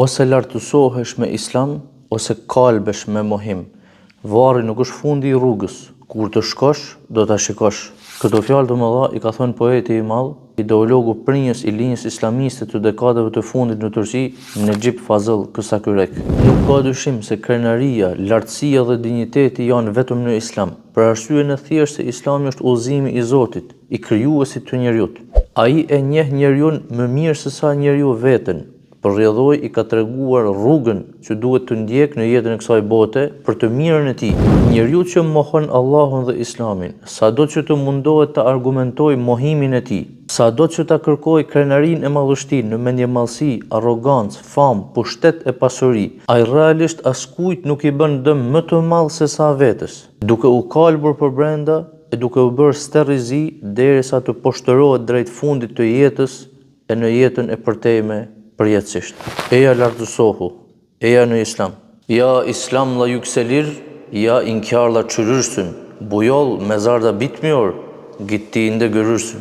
Ose lartësohesh me islam, ose kalbesh me mohim. Varri nuk është fundi i rrugës, kur të shkosh, do ta shikosh. Këto fjalë të mëdha i ka thënë poeti i madh, ideologu prinjës i linjës islamiste të dekadave të fundit në Turqi, Necip Fazıl Kısakürek. Nuk ka dyshim se krenaria, lartësia dhe dinjiteti janë vetëm në islam, për arsyeën e thjeshtë se islami është udhëzimi i Zotit, i krijuesit të njerëzit. Ai e njeh njeriun më mirë se sa njeriu veten. Për rrjedhoj i ka treguar rrugën që duhet të ndjek në jetën e kësaj bote për të mirën e tij. Njeriu që mohon Allahun dhe Islamin, sado që të mundohet të argumentojë mohimin e tij, sado që ta kërkojë krenarinë e madhështinë në mendjemallësi, arrogancë, famë, pushtet e pasuri, ai realisht askujt nuk i bën dëm më të madh se sa vetes, duke u kalbur për brenda e duke u bërë sterrizi derisa të poshtërohet drejt fundit të jetës e në jetën e përtejme përjetësisht. Eja lartësohu, eja në islam. Ja islamla yükselir, ya inkarla çürürsün. Bu yol mezarda bitmiyor, gittiğinde görürsün.